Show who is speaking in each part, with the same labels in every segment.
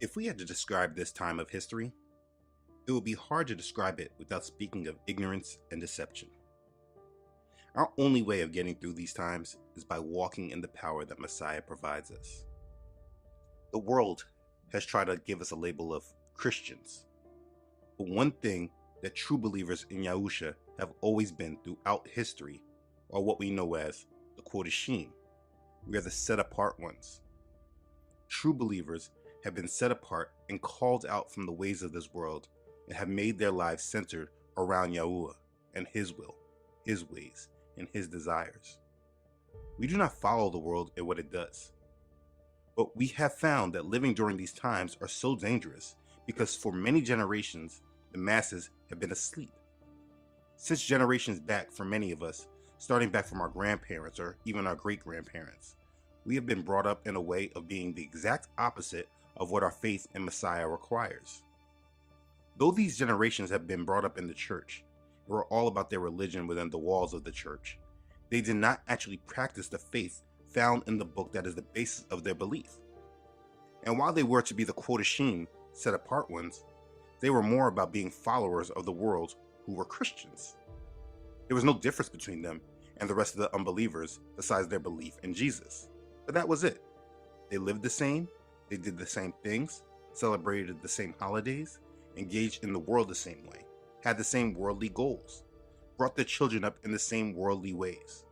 Speaker 1: If we had to describe this time of history, it would be hard to describe it without speaking of ignorance and deception. Our only way of getting through these times is by walking in the power that Messiah provides us. The world has tried to give us a label of Christians, but one thing that true believers in Yahusha have always been throughout history are what we know as the Kodashim. We are the set apart ones. True believers have been set apart and called out from the ways of this world and have made their lives centered around Yahuwah and His will, His ways, and His desires. We do not follow the world in what it does. But we have found that living during these times are so dangerous because for many generations, the masses have been asleep. Since generations back, for many of us, starting back from our grandparents or even our great-grandparents, we have been brought up in a way of being the exact opposite of what our faith in Messiah requires. Though these generations have been brought up in the church, and were all about their religion within the walls of the church, they did not actually practice the faith found in the book that is the basis of their belief. And while they were to be the Kodashim, set apart ones, they were more about being followers of the world who were Christians. There was no difference between them and the rest of the unbelievers besides their belief in Jesus. But that was it. They lived the same, they did the same things, celebrated the same holidays, engaged in the world the same way, had the same worldly goals, brought their children up in the same worldly ways.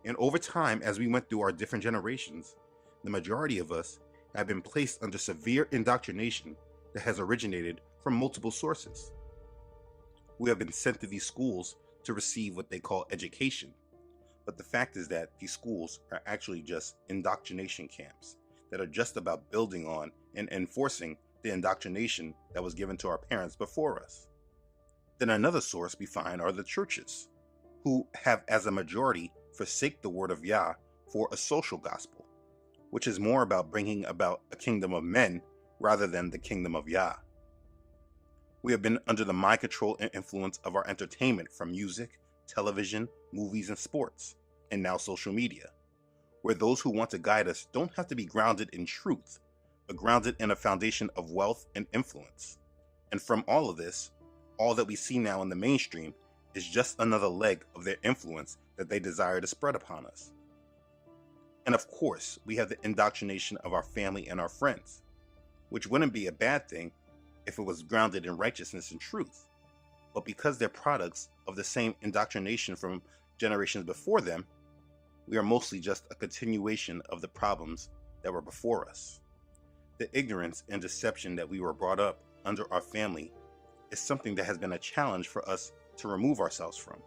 Speaker 1: And over time, as we went through our different generations, the majority of us have been placed under severe indoctrination that has originated from multiple sources. We have been sent to these schools to receive what they call education, but the fact is that these schools are actually just indoctrination camps that are just about building on and enforcing the indoctrination that was given to our parents before us. Then another source we find are the churches, who have as a majority forsake the word of Yah for a social gospel, which is more about bringing about a kingdom of men rather than the kingdom of Yah. We have been under the mind control and influence of our entertainment from music, television, movies, and sports, and now social media, where those who want to guide us don't have to be grounded in truth, but grounded in a foundation of wealth and influence. And from all of this, all that we see now in the mainstream is just another leg of their influence that they desire to spread upon us. And of course, we have the indoctrination of our family and our friends, which wouldn't be a bad thing if it was grounded in righteousness and truth. But because they're products of the same indoctrination from generations before them, we are mostly just a continuation of the problems that were before us. The ignorance and deception that we were brought up under our family is something that has been a challenge for us to remove ourselves from.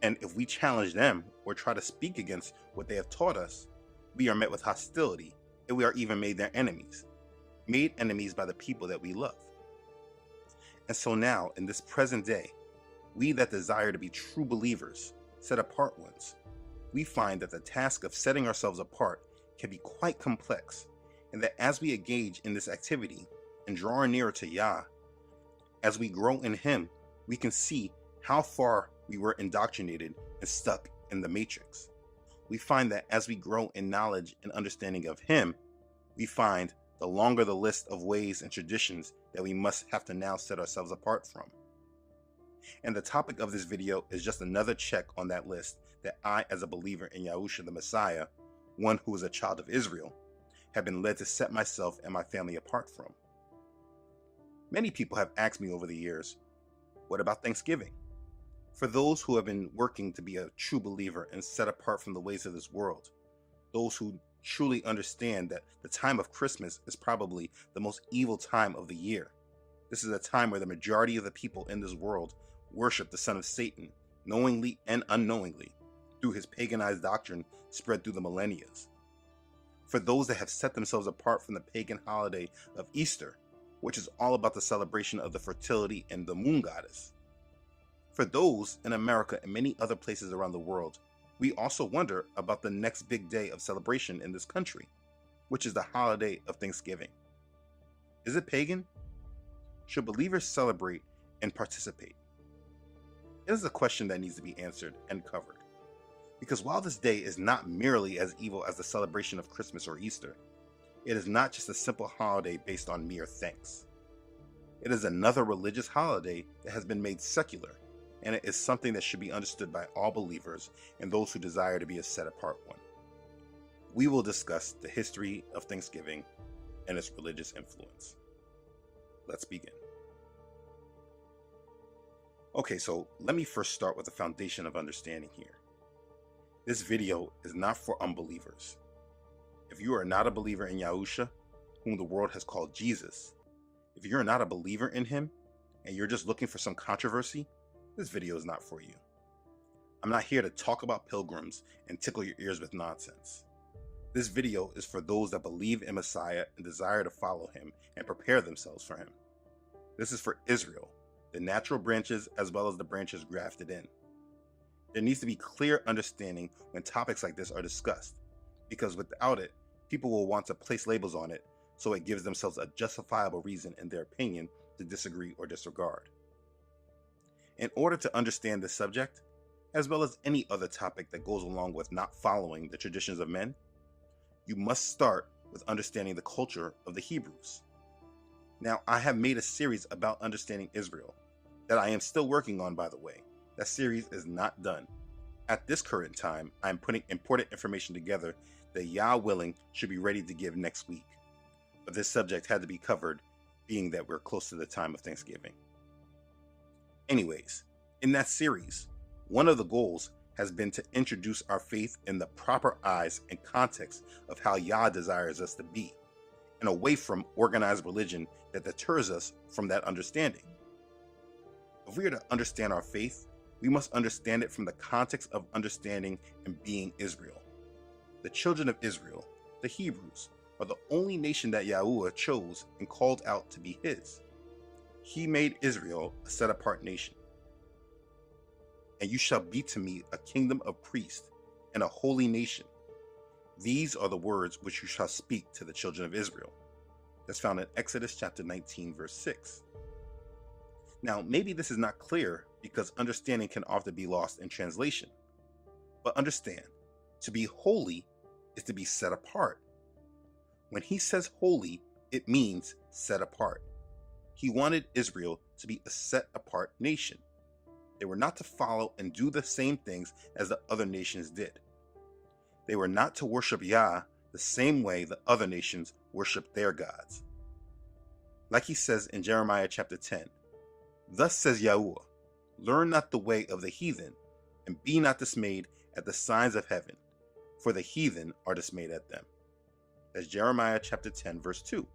Speaker 1: And if we challenge them or try to speak against what they have taught us, we are met with hostility, and we are even made their enemies, made enemies by the people that we love. And so now, in this present day, we that desire to be true believers, set apart ones, we find that the task of setting ourselves apart can be quite complex, and that as we engage in this activity and draw nearer to Yah, as we grow in Him, we can see how far we were indoctrinated and stuck in the matrix. We find that as we grow in knowledge and understanding of Him, we find the longer the list of ways and traditions that we must have to now set ourselves apart from. And the topic of this video is just another check on that list that I, as a believer in Yahusha the Messiah, one who is a child of Israel, have been led to set myself and my family apart from. Many people have asked me over the years, what about Thanksgiving? For those who have been working to be a true believer and set apart from the ways of this world, those who truly understand that the time of Christmas is probably the most evil time of the year. This is a time where the majority of the people in this world worship the son of Satan, knowingly and unknowingly, through his paganized doctrine spread through the millennia. For those that have set themselves apart from the pagan holiday of Easter, which is all about the celebration of the fertility and the moon goddess. For those in America and many other places around the world, we also wonder about the next big day of celebration in this country, which is the holiday of Thanksgiving. Is it pagan? Should believers celebrate and participate? It is a question that needs to be answered and covered. Because while this day is not merely as evil as the celebration of Christmas or Easter, It is not just a simple holiday based on mere thanks. It is another religious holiday that has been made secular, and it is something that should be understood by all believers and those who desire to be a set-apart one. We will discuss the history of Thanksgiving and its religious influence. Let's begin. Okay, so let me first start with the foundation of understanding here. This video is not for unbelievers. If you are not a believer in Yahusha, whom the world has called Jesus, if you're not a believer in him and you're just looking for some controversy, this video is not for you. I'm not here to talk about pilgrims and tickle your ears with nonsense. This video is for those that believe in Messiah and desire to follow him and prepare themselves for him. This is for Israel, the natural branches as well as the branches grafted in. There needs to be clear understanding when topics like this are discussed, because without it, people will want to place labels on it so it gives themselves a justifiable reason in their opinion to disagree or disregard. In order to understand this subject, as well as any other topic that goes along with not following the traditions of men, you must start with understanding the culture of the Hebrews. Now, I have made a series about understanding Israel that I am still working on, by the way. That series is not done. At this current time, I am putting important information together that Yah willing should be ready to give next week. But this subject had to be covered, being that we're close to the time of Thanksgiving. Anyways, in that series, one of the goals has been to introduce our faith in the proper eyes and context of how Yah desires us to be, and away from organized religion that deters us from that understanding. If we are to understand our faith, we must understand it from the context of understanding and being Israel. The children of Israel, the Hebrews, are the only nation that Yahuwah chose and called out to be his. He made Israel a set-apart nation. And you shall be to me a kingdom of priests and a holy nation. These are the words which you shall speak to the children of Israel. That's found in Exodus chapter 19, verse 6. Now, maybe this is not clear because understanding can often be lost in translation. But understand, to be holy is to be set apart. When he says holy, it means set apart. He wanted Israel to be a set apart nation. They were not to follow and do the same things as the other nations did. They were not to worship Yah the same way the other nations worship their gods. Like he says in Jeremiah chapter 10, "Thus says Yahuwah, learn not the way of the heathen, and be not dismayed at the signs of heaven, for the heathen are dismayed at them." That's Jeremiah chapter 10, verse 2.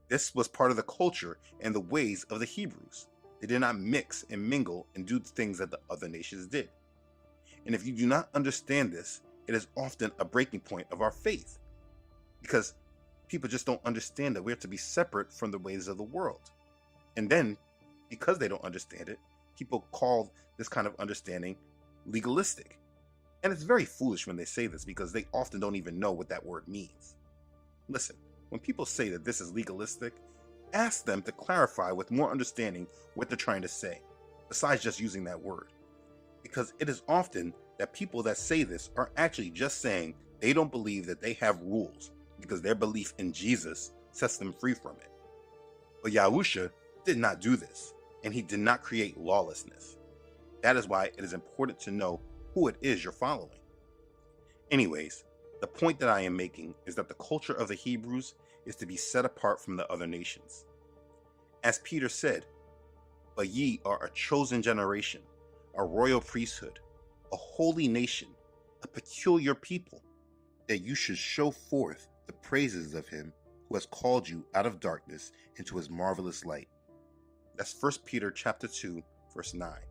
Speaker 1: This was part of the culture and the ways of the Hebrews. They did not mix and mingle and do the things that the other nations did. And if you do not understand this, it is often a breaking point of our faith, because people just don't understand that we are to be separate from the ways of the world. And then, because they don't understand it, people call this kind of understanding legalistic. And it's very foolish when they say this, because they often don't even know what that word means. Listen, when people say that this is legalistic, ask them to clarify with more understanding what they're trying to say, besides just using that word. Because it is often that people that say this are actually just saying they don't believe that they have rules, because their belief in Jesus sets them free from it. But Yahusha did not do this, and he did not create lawlessness. That is why it is important to know who it is you're following. Anyways, the point that I am making is that the culture of the Hebrews is to be set apart from the other nations. As Peter said, "But ye are a chosen generation, a royal priesthood, a holy nation, a peculiar people, that you should show forth the praises of him who has called you out of darkness into his marvelous light." That's 1 Peter chapter 2, verse 9.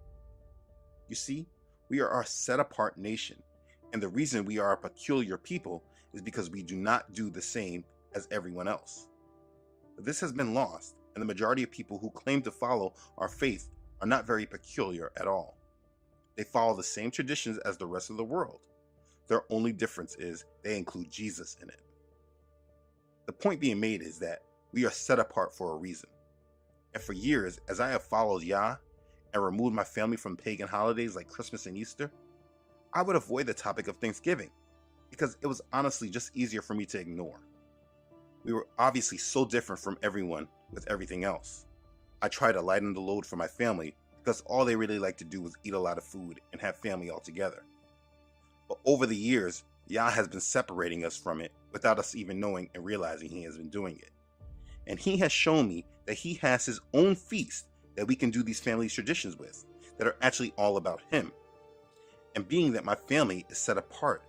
Speaker 1: You see, we are a set-apart nation, and the reason we are a peculiar people is because we do not do the same as everyone else. But this has been lost, and the majority of people who claim to follow our faith are not very peculiar at all. They follow the same traditions as the rest of the world. Their only difference is they include Jesus in it. The point being made is that we are set apart for a reason. And for years, as I have followed Yah and removed my family from pagan holidays like Christmas and Easter, I would avoid the topic of Thanksgiving, because it was honestly just easier for me to ignore. We were obviously so different from everyone with everything else. I tried to lighten the load for my family because all they really liked to do was eat a lot of food and have family all together. But over the years, Yah has been separating us from it without us even knowing and realizing he has been doing it. And he has shown me that he has his own feast that we can do these family traditions with, that are actually all about him. And being that my family is set apart,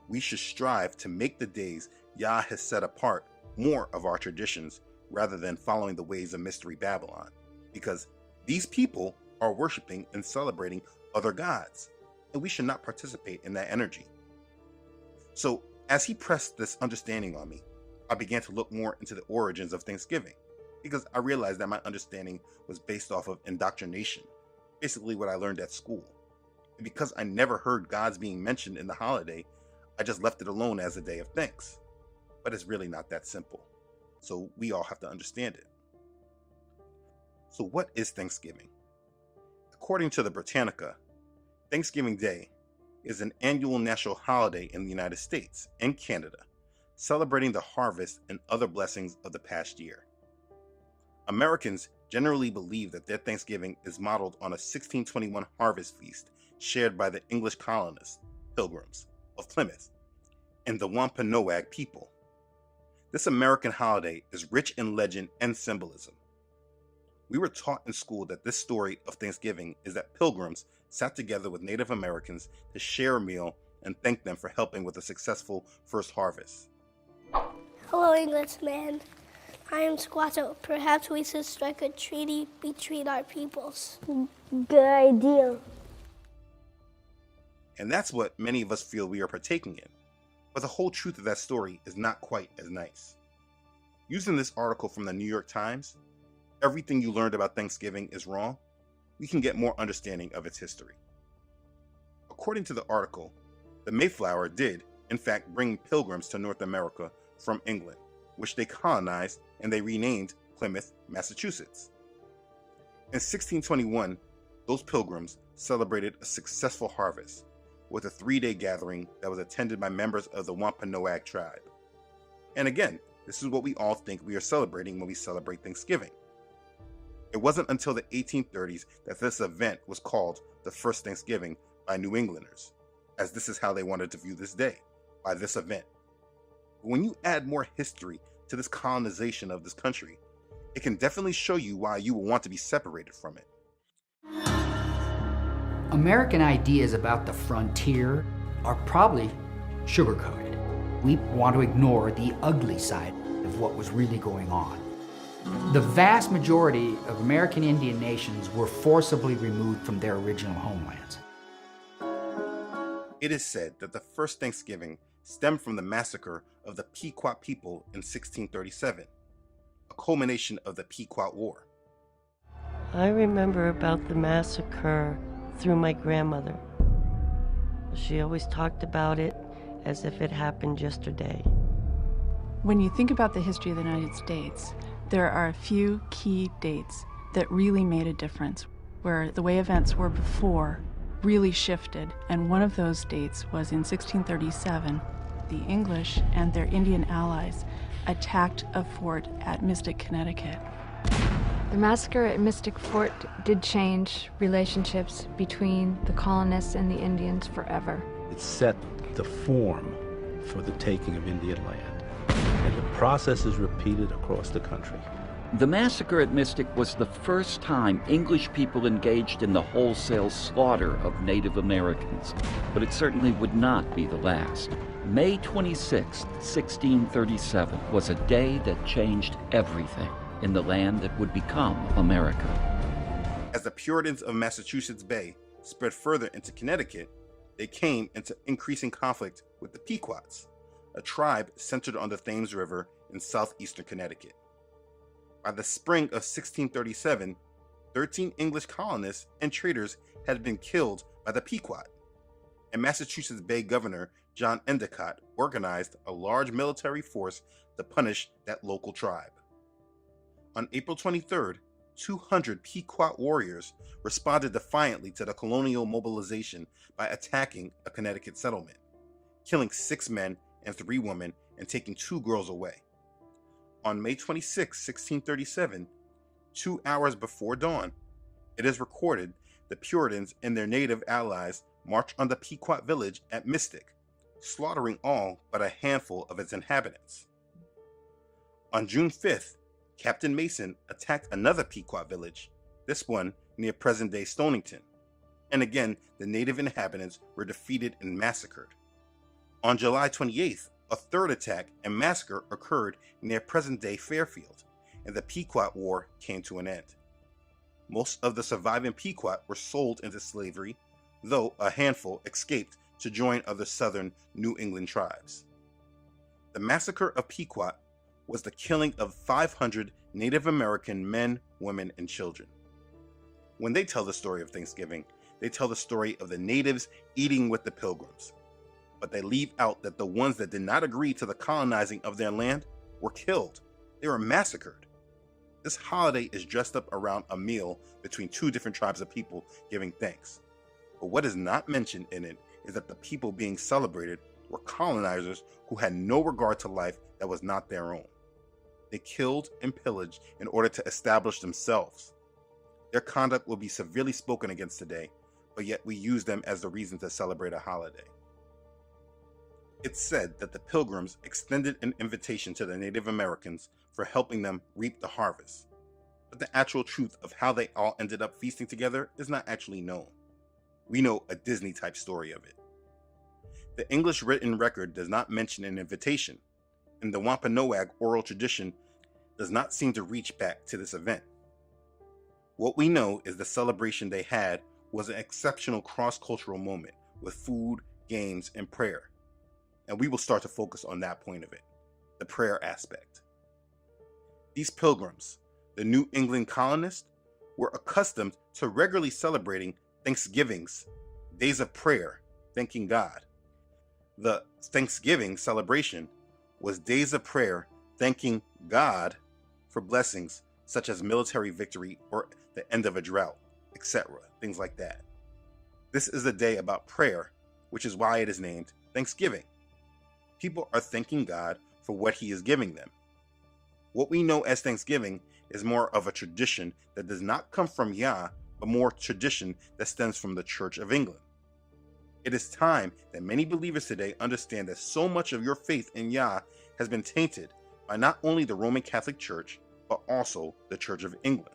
Speaker 1: we should strive to make the days Yah has set apart more of our traditions rather than following the ways of Mystery Babylon, because these people are worshiping and celebrating other gods, and we should not participate in that energy. So as he pressed this understanding on me, I began to look more into the origins of Thanksgiving, because I realized that my understanding was based off of indoctrination, basically what I learned at school. And because I never heard gods being mentioned in the holiday, I just left it alone as a day of thanks. But it's really not that simple. So we all have to understand it. So what is Thanksgiving? According to the Britannica, Thanksgiving Day is an annual national holiday in the United States and Canada, celebrating the harvest and other blessings of the past year. Americans generally believe that their Thanksgiving is modeled on a 1621 harvest feast shared by the English colonists, Pilgrims, of Plymouth, and the Wampanoag people. This American holiday is rich in legend and symbolism. We were taught in school that this story of Thanksgiving is that Pilgrims sat together with Native Americans to share a meal and thank them for helping with a successful first harvest.
Speaker 2: Hello, Englishman. I am Squatto. Perhaps we should strike a treaty between our peoples.
Speaker 3: Good idea.
Speaker 1: And that's what many of us feel we are partaking in. But the whole truth of that story is not quite as nice. Using this article from the New York Times, Everything You Learned About Thanksgiving is Wrong, we can get more understanding of its history. According to the article, the Mayflower did, in fact, bring pilgrims to North America from England, which they colonized and they renamed Plymouth, Massachusetts. In 1621, those pilgrims celebrated a successful harvest with a 3-day gathering that was attended by members of the Wampanoag tribe. And again, this is what we all think we are celebrating when we celebrate Thanksgiving. It wasn't until the 1830s that this event was called the first Thanksgiving by New Englanders, as this is how they wanted to view this day, by this event. But when you add more history to this colonization of this country, it can definitely show you why you will want to be separated from it.
Speaker 4: American ideas about the frontier are probably sugar-coated. We want to ignore the ugly side of what was really going on. The vast majority of American Indian nations were forcibly removed from their original homelands.
Speaker 1: It is said that the first Thanksgiving stemmed from the massacre of the Pequot people in 1637, a culmination of the Pequot War.
Speaker 5: I remember about the massacre through my grandmother. She always talked about it as if it happened yesterday.
Speaker 6: When you think about the history of the United States, there are a few key dates that really made a difference, where the way events were before really shifted, and one of those dates was in 1637. The English and their Indian allies attacked a fort at Mystic, Connecticut.
Speaker 3: The massacre at Mystic Fort did change relationships between the colonists and the Indians forever.
Speaker 7: It set the form for the taking of Indian land, and the process is repeated across the country.
Speaker 8: The massacre at Mystic was the first time English people engaged in the wholesale slaughter of Native Americans, but it certainly would not be the last. May 26, 1637 was a day that changed everything in the land that would become America.
Speaker 1: As the Puritans of Massachusetts Bay spread further into Connecticut, they came into increasing conflict with the Pequots, a tribe centered on the Thames River in southeastern Connecticut. By the spring of 1637, 13 English colonists and traders had been killed by the Pequot, and Massachusetts Bay Governor John Endicott organized a large military force to punish that local tribe. On April 23rd, 200 Pequot warriors responded defiantly to the colonial mobilization by attacking a Connecticut settlement, killing 6 men and 3 women and taking 2 girls away. On May 26, 1637, 2 hours before dawn, it is recorded the Puritans and their native allies marched on the Pequot village at Mystic, slaughtering all but a handful of its inhabitants. On June 5th, Captain Mason attacked another Pequot village, this one near present-day Stonington, and again the native inhabitants were defeated and massacred. On July 28th, a third attack and massacre occurred near present-day Fairfield, and the Pequot War came to an end. Most of the surviving Pequot were sold into slavery, though a handful escaped to join other southern New England tribes. The massacre of Pequot was the killing of 500 Native American men, women, and children. When they tell the story of Thanksgiving, they tell the story of the natives eating with the Pilgrims, but they leave out that the ones that did not agree to the colonizing of their land were killed. They were massacred. This holiday is dressed up around a meal between 2 different tribes of people giving thanks. But what is not mentioned in it is that the people being celebrated were colonizers who had no regard to life that was not their own. They killed and pillaged in order to establish themselves. Their conduct will be severely spoken against today, but yet we use them as the reason to celebrate a holiday. It's said that the Pilgrims extended an invitation to the Native Americans for helping them reap the harvest, but the actual truth of how they all ended up feasting together is not actually known. We know a Disney-type story of it. The English written record does not mention an invitation, and the Wampanoag oral tradition does not seem to reach back to this event. What we know is the celebration they had was an exceptional cross-cultural moment with food, games, and prayer. And we will start to focus on that point of it, the prayer aspect. These Pilgrims, the New England colonists, were accustomed to regularly celebrating Thanksgivings, days of prayer, thanking God. The Thanksgiving celebration was days of prayer thanking God for blessings such as military victory or the end of a drought, etc., things like that. This is a day about prayer, which is why it is named Thanksgiving. People are thanking God for what He is giving them. What we know as Thanksgiving is more of a tradition that does not come from Yah, but more tradition that stems from the Church of England. It is time that many believers today understand that so much of your faith in Yah has been tainted by not only the Roman Catholic Church, but also the Church of England.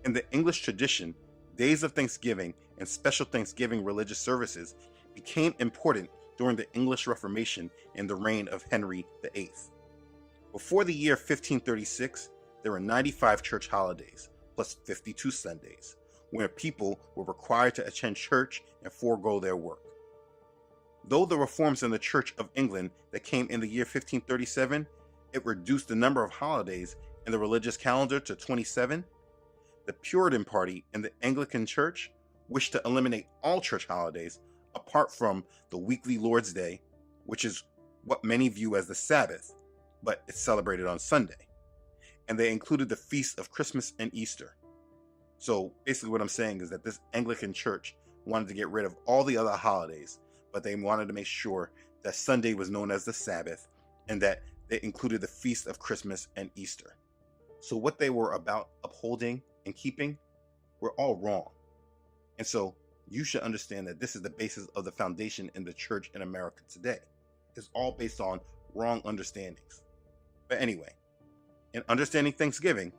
Speaker 1: In the English tradition, days of Thanksgiving and special Thanksgiving religious services became important during the English Reformation in the reign of Henry VIII. Before the year 1536, there were 95 church holidays, plus 52 Sundays, where people were required to attend church and forego their work. Though the reforms in the Church of England that came in the year 1537, it reduced the number of holidays in the religious calendar to 27, the Puritan Party in the Anglican Church wished to eliminate all church holidays apart from the weekly Lord's Day, which is what many view as the Sabbath, but it's celebrated on Sunday. And they included the feasts of Christmas and Easter. So basically what I'm saying is that this Anglican church wanted to get rid of all the other holidays, but they wanted to make sure that Sunday was known as the Sabbath and that they included the feast of Christmas and Easter. So what they were about upholding and keeping were all wrong. And so you should understand that this is the basis of the foundation in the church in America today. It's all based on wrong understandings. But anyway, in understanding Thanksgiving,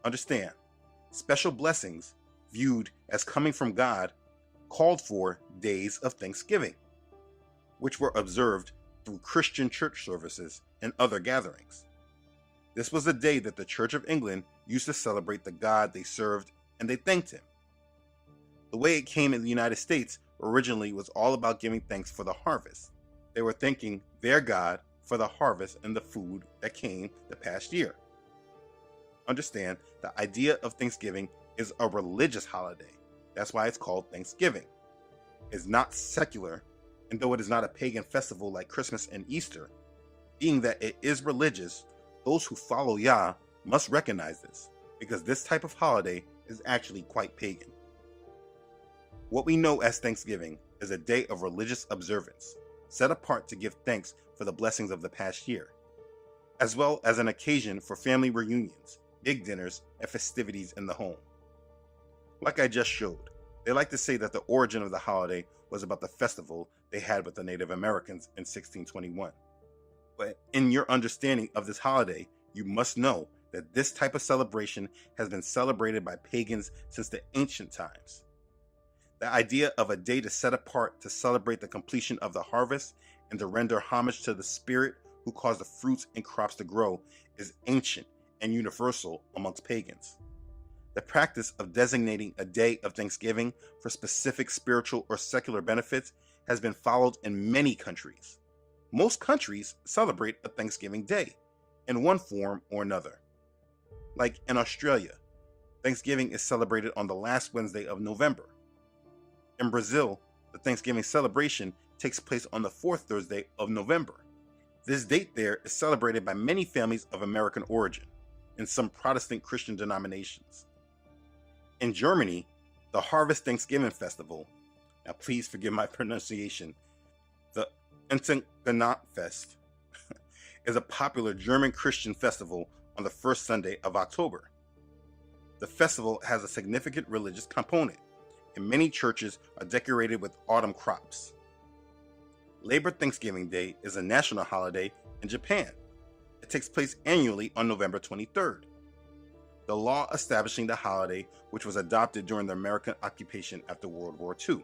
Speaker 1: understand special blessings viewed as coming from God called for days of Thanksgiving, which were observed through Christian church services and other gatherings. This was the day that the Church of England used to celebrate the God they served and they thanked Him. The way it came in the United States originally was all about giving thanks for the harvest. They were thanking their God for the harvest and the food that came the past year. Understand, the idea of Thanksgiving is a religious holiday. That's why it's called Thanksgiving. It's not secular, and though it is not a pagan festival like Christmas and Easter, being that it is religious, those who follow Yah must recognize this, because this type of holiday is actually quite pagan. What we know as Thanksgiving is a day of religious observance, set apart to give thanks for the blessings of the past year, as well as an occasion for family reunions, big dinners, and festivities in the home. Like I just showed, they like to say that the origin of the holiday was about the festival they had with the Native Americans in 1621. But in your understanding of this holiday, you must know that this type of celebration has been celebrated by pagans since the ancient times. The idea of a day to set apart to celebrate the completion of the harvest and to render homage to the spirit who caused the fruits and crops to grow is ancient and universal amongst pagans. The practice of designating a day of Thanksgiving for specific spiritual or secular benefits has been followed in many countries. Most countries celebrate a Thanksgiving Day in one form or another. Like in Australia, Thanksgiving is celebrated on the last Wednesday of November. In Brazil, the Thanksgiving celebration takes place on the fourth Thursday of November. This date there is celebrated by many families of American origin in some Protestant Christian denominations. In Germany, the Harvest Thanksgiving Festival, now please forgive my pronunciation, the Erntedankfest, is a popular German Christian festival on the first Sunday of October. The festival has a significant religious component, and many churches are decorated with autumn crops. Labor Thanksgiving Day is a national holiday in Japan. It takes place annually on November 23rd. The law establishing the holiday, which was adopted during the American occupation after World War II,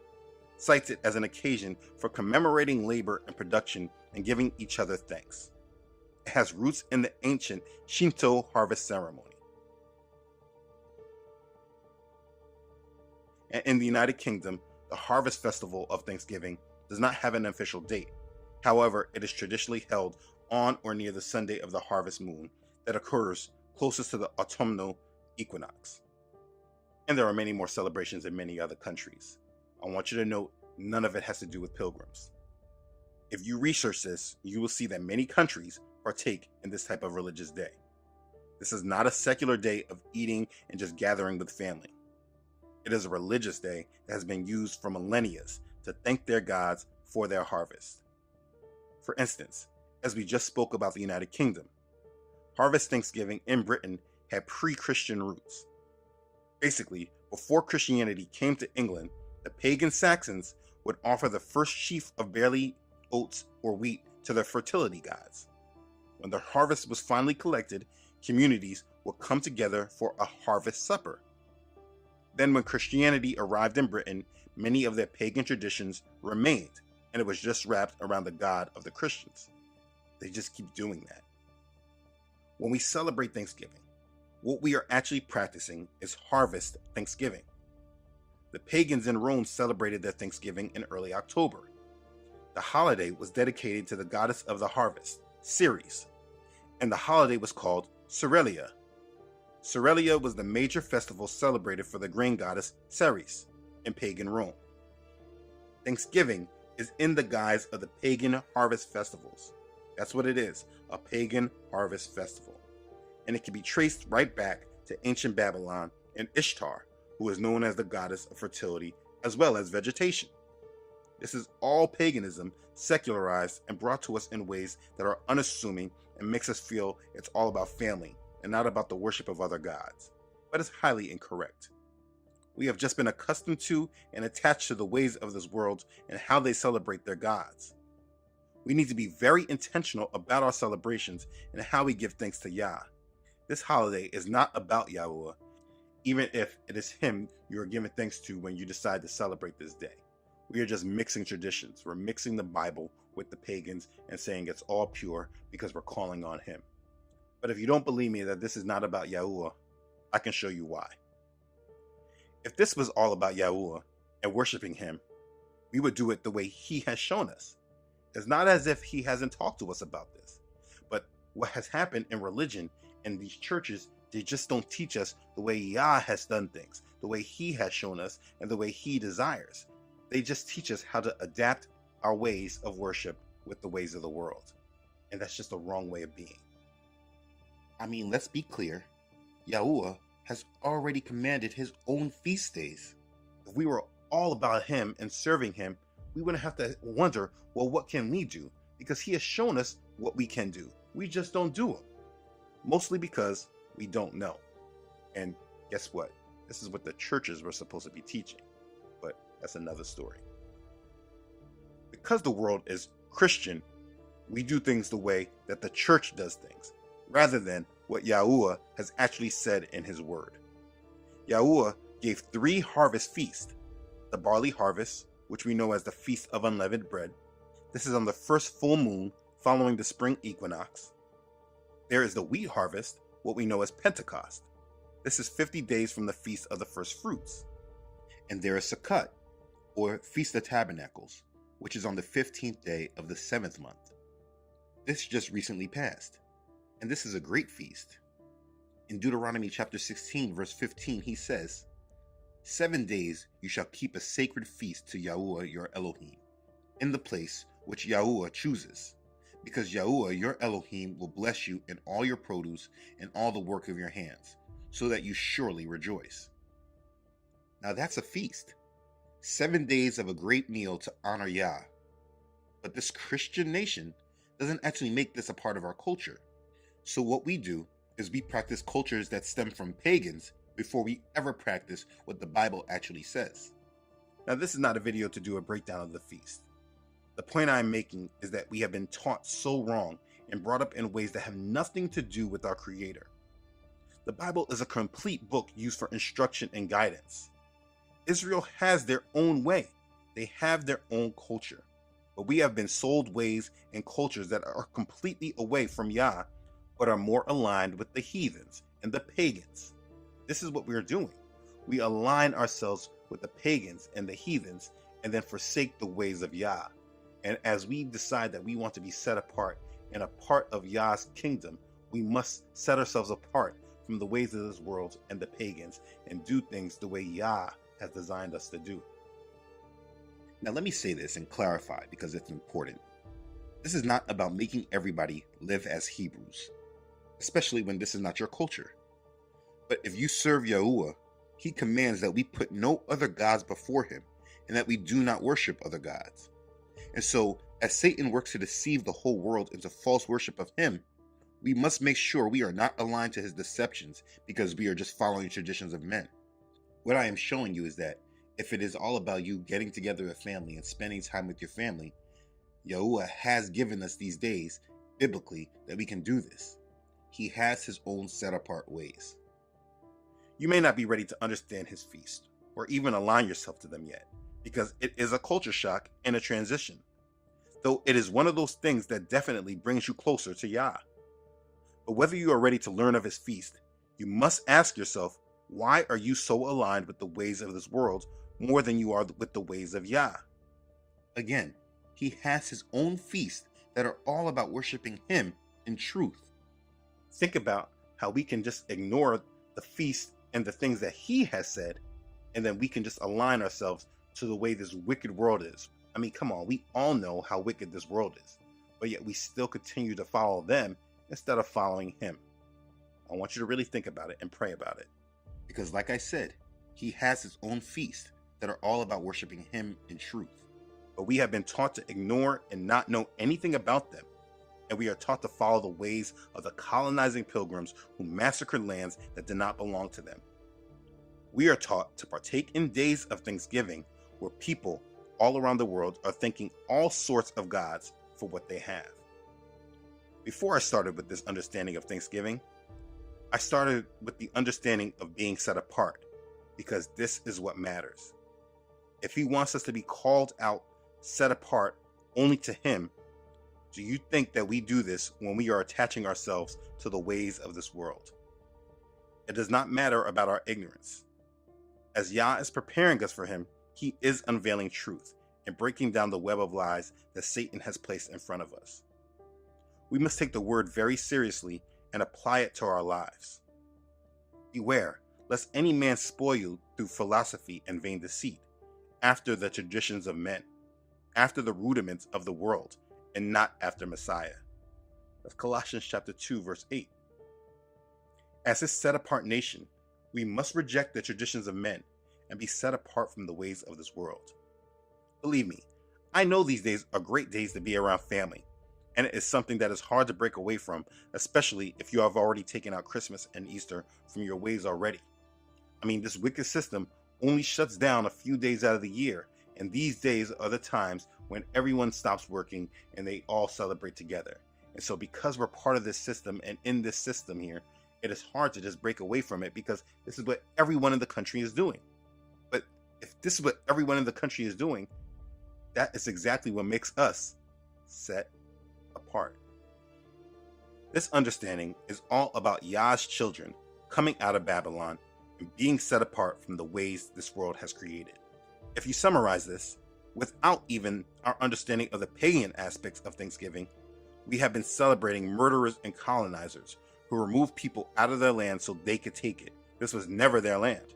Speaker 1: cites it as an occasion for commemorating labor and production and giving each other thanks. It has roots in the ancient Shinto harvest ceremony. And in the United Kingdom, the Harvest Festival of Thanksgiving does not have an official date. However, it is traditionally held on or near the Sunday of the harvest moon that occurs closest to the autumnal equinox. And there are many more celebrations in many other countries. I want you to note none of it has to do with pilgrims. If you research this, you will see that many countries partake in this type of religious day. This is not a secular day of eating and just gathering with family. It is a religious day that has been used for millennia to thank their gods for their harvest. For instance, as we just spoke about the United Kingdom, Harvest Thanksgiving in Britain had pre-Christian roots. Basically, before Christianity came to England, the pagan Saxons would offer the first sheaf of barley, oats, or wheat to their fertility gods. When the harvest was finally collected, communities would come together for a harvest supper. Then when Christianity arrived in Britain, many of their pagan traditions remained, and it was just wrapped around the God of the Christians. They just keep doing that. When we celebrate Thanksgiving, what we are actually practicing is Harvest Thanksgiving. The pagans in Rome celebrated their Thanksgiving in early October. The holiday was dedicated to the goddess of the harvest, Ceres, and the holiday was called Cerealia. Cerealia was the major festival celebrated for the grain goddess Ceres in pagan Rome. Thanksgiving is in the guise of the pagan harvest festivals. That's what it is, a pagan harvest festival. And it can be traced right back to ancient Babylon and Ishtar, who is known as the goddess of fertility as well as vegetation. This is all paganism secularized and brought to us in ways that are unassuming and makes us feel it's all about family and not about the worship of other gods, but it's highly incorrect. We have just been accustomed to and attached to the ways of this world and how they celebrate their gods. We need to be very intentional about our celebrations and how we give thanks to Yah. This holiday is not about Yahuwah, even if it is him you are giving thanks to when you decide to celebrate this day. We are just mixing traditions. We're mixing the Bible with the pagans and saying it's all pure because we're calling on him. But if you don't believe me that this is not about Yahuwah, I can show you why. If this was all about Yahuwah and worshiping him, we would do it the way he has shown us. It's not as if he hasn't talked to us about this. But what has happened in religion and these churches, they just don't teach us the way Yah has done things, the way he has shown us, and the way he desires. They just teach us how to adapt our ways of worship with the ways of the world. And that's just a wrong way of being. I mean, let's be clear. Yahuwah has already commanded his own feast days. If we were all about him and serving him, we wouldn't have to wonder, well, what can we do? Because he has shown us what we can do. We just don't do them. Mostly because we don't know. And guess what? This is what the churches were supposed to be teaching. But that's another story. Because the world is Christian, we do things the way that the church does things, rather than what Yahuwah has actually said in his word. Yahuwah gave 3 harvest feasts. The barley harvest, which we know as the Feast of Unleavened Bread. This is on the first full moon following the spring equinox. There is the wheat harvest, what we know as Pentecost. This is 50 days from the Feast of the First Fruits. And there is Sukkot, or Feast of Tabernacles, which is on the 15th day of the 7th month. This just recently passed, and this is a great feast. In Deuteronomy chapter 16, verse 15, he says, 7 days you shall keep a sacred feast to Yahuwah your Elohim, in the place which Yahuwah chooses, because Yahuwah your Elohim will bless you in all your produce and all the work of your hands, so that you surely rejoice. Now that's a feast. 7 days of a great meal to honor Yah. But this Christian nation doesn't actually make this a part of our culture. So what we do is we practice cultures that stem from pagans before we ever practice what the Bible actually says. Now this is not a video to do a breakdown of the feast. The point I'm making is that we have been taught so wrong and brought up in ways that have nothing to do with our Creator. The Bible is a complete book used for instruction and guidance. Israel has their own way. They have their own culture. But we have been sold ways and cultures that are completely away from Yah, but are more aligned with the heathens and the pagans. This is what we're doing. We align ourselves with the pagans and the heathens and then forsake the ways of Yah. And as we decide that we want to be set apart and a part of Yah's kingdom, we must set ourselves apart from the ways of this world and the pagans and do things the way Yah has designed us to do. Now let me say this and clarify because it's important. This is not about making everybody live as Hebrews, especially when this is not your culture. But if you serve Yahuwah, he commands that we put no other gods before him and that we do not worship other gods. And so, as Satan works to deceive the whole world into false worship of him, we must make sure we are not aligned to his deceptions because we are just following traditions of men. What I am showing you is that if it is all about you getting together a family and spending time with your family, Yahuwah has given us these days, biblically, that we can do this. He has his own set-apart ways. You may not be ready to understand his feast, or even align yourself to them yet, because it is a culture shock and a transition, though it is one of those things that definitely brings you closer to Yah. But whether you are ready to learn of his feast, you must ask yourself, why are you so aligned with the ways of this world more than you are with the ways of Yah? Again, he has his own feasts that are all about worshiping him in truth. Think about how we can just ignore the feast and the things that he has said, and then we can just align ourselves to the way this wicked world is. I mean, come on, we all know how wicked this world is, but yet we still continue to follow them instead of following him. I want you to really think about it and pray about it. Because like I said, he has his own feasts that are all about worshiping him in truth. But we have been taught to ignore and not know anything about them. And we are taught to follow the ways of the colonizing pilgrims who massacred lands that did not belong to them. We are taught to partake in days of Thanksgiving where people all around the world are thanking all sorts of gods for what they have. Before I started with this understanding of Thanksgiving, I started with the understanding of being set apart, because this is what matters. If he wants us to be called out, set apart only to him, do you think that we do this when we are attaching ourselves to the ways of this world? It does not matter about our ignorance. As Yah is preparing us for him, he is unveiling truth and breaking down the web of lies that Satan has placed in front of us. We must take the word very seriously and apply it to our lives. Beware, lest any man spoil you through philosophy and vain deceit, after the traditions of men, after the rudiments of the world, and not after Messiah. That's Colossians chapter 2, verse 8. As his set-apart nation, we must reject the traditions of men and be set apart from the ways of this world. Believe me, I know these days are great days to be around family, and it is something that is hard to break away from, especially if you have already taken out Christmas and Easter from your ways already. I mean, this wicked system only shuts down a few days out of the year, and these days are the times when everyone stops working and they all celebrate together. And so because we're part of this system and in this system here, it is hard to just break away from it because this is what everyone in the country is doing. But if this is what everyone in the country is doing, that is exactly what makes us set apart. This understanding is all about Yah's children coming out of Babylon and being set apart from the ways this world has created. If you summarize this, without even our understanding of the pagan aspects of Thanksgiving, we have been celebrating murderers and colonizers who removed people out of their land so they could take it. This was never their land.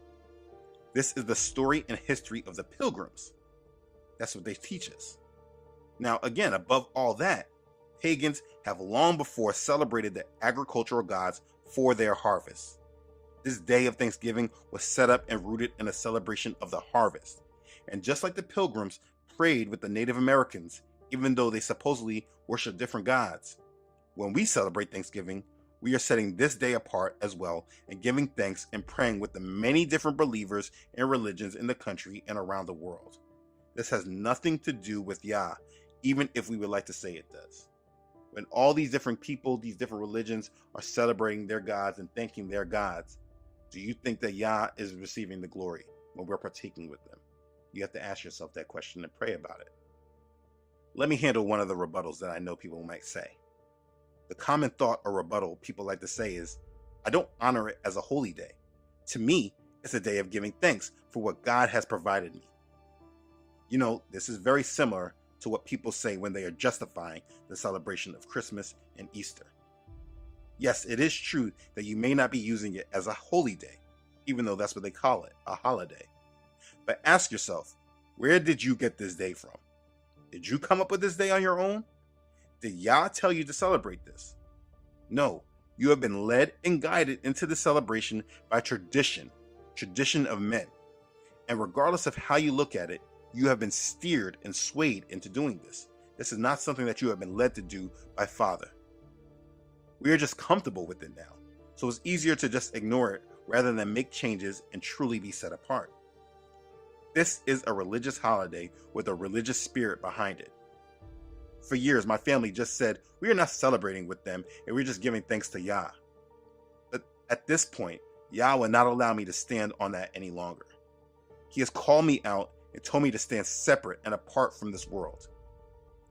Speaker 1: This is the story and history of the pilgrims. That's what they teach us. Now, again, above all that, pagans have long before celebrated the agricultural gods for their harvest. This day of Thanksgiving was set up and rooted in a celebration of the harvest. And just like the pilgrims prayed with the Native Americans, even though they supposedly worship different gods, when we celebrate Thanksgiving, we are setting this day apart as well and giving thanks and praying with the many different believers and religions in the country and around the world. This has nothing to do with Yah, even if we would like to say it does. When all these different people, these different religions are celebrating their gods and thanking their gods, do you think that Yah is receiving the glory when we're partaking with them? You have to ask yourself that question and pray about it. Let me handle one of the rebuttals that I know people might say. The common thought or rebuttal people like to say is, I don't honor it as a holy day. To me, it's a day of giving thanks for what God has provided me. You know, this is very similar to what people say when they are justifying the celebration of Christmas and Easter. Yes, it is true that you may not be using it as a holy day, even though that's what they call it, a holiday. But ask yourself, where did you get this day from? Did you come up with this day on your own? Did Yah tell you to celebrate this? No, you have been led and guided into the celebration by tradition of men. And regardless of how you look at it, you have been steered and swayed into doing this. This is not something that you have been led to do by Father. We are just comfortable with it now, so it's easier to just ignore it rather than make changes and truly be set apart. This is a religious holiday with a religious spirit behind it. For years, my family just said, we are not celebrating with them and we're just giving thanks to Yah. But at this point, Yah will not allow me to stand on that any longer. He has called me out and told me to stand separate and apart from this world.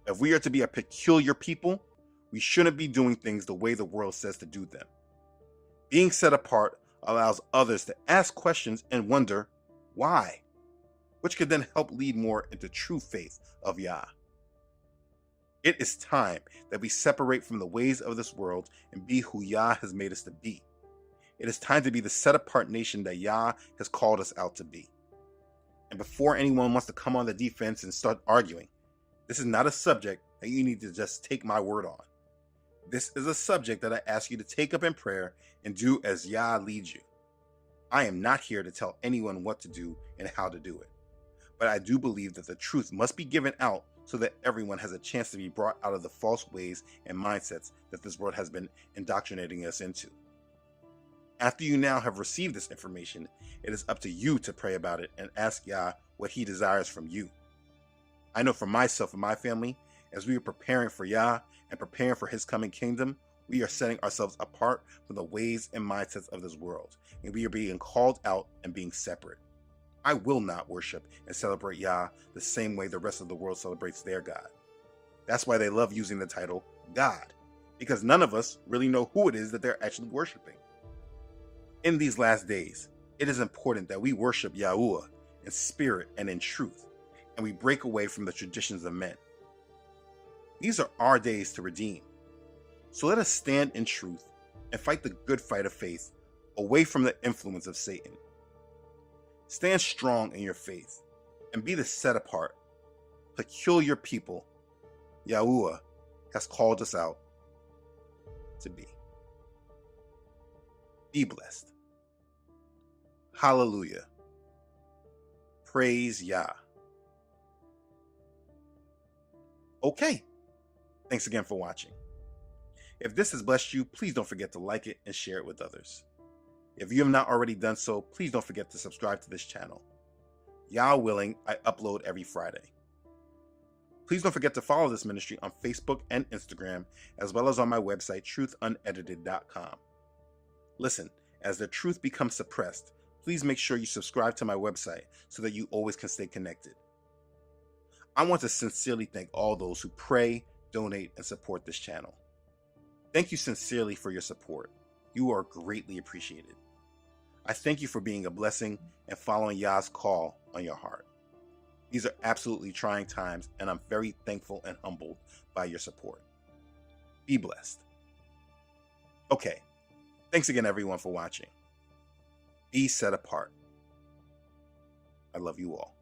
Speaker 1: If we are to be a peculiar people, we shouldn't be doing things the way the world says to do them. Being set apart allows others to ask questions and wonder why, which could then help lead more into true faith of Yah. It is time that we separate from the ways of this world and be who Yah has made us to be. It is time to be the set-apart nation that Yah has called us out to be. And before anyone wants to come on the defense and start arguing, this is not a subject that you need to just take my word on. This is a subject that I ask you to take up in prayer and do as Yah leads you. I am not here to tell anyone what to do and how to do it. But I do believe that the truth must be given out so that everyone has a chance to be brought out of the false ways and mindsets that this world has been indoctrinating us into. After you now have received this information, it is up to you to pray about it and ask Yah what He desires from you. I know for myself and my family, as we are preparing for Yah and preparing for His coming kingdom, we are setting ourselves apart from the ways and mindsets of this world, and we are being called out and being separate. I will not worship and celebrate Yah the same way the rest of the world celebrates their God. That's why they love using the title God, because none of us really know who it is that they're actually worshiping. In these last days, it is important that we worship Yahuwah in spirit and in truth, and we break away from the traditions of men. These are our days to redeem. So let us stand in truth and fight the good fight of faith away from the influence of Satan. Stand strong in your faith and be the set apart, peculiar people Yahuwah has called us out to be. Be blessed. Hallelujah. Praise Yah. Okay, thanks again for watching. If this has blessed you, please don't forget to like it and share it with others. If you have not already done so, please don't forget to subscribe to this channel. Yah willing, I upload every Friday. Please don't forget to follow this ministry on Facebook and Instagram, as well as on my website, TruthUnedited.com. Listen, as the truth becomes suppressed, please make sure you subscribe to my website so that you always can stay connected. I want to sincerely thank all those who pray, donate, and support this channel. Thank you sincerely for your support. You are greatly appreciated. I thank you for being a blessing and following Yah's call on your heart. These are absolutely trying times, and I'm very thankful and humbled by your support. Be blessed. Okay, thanks again everyone for watching. Be set apart. I love you all.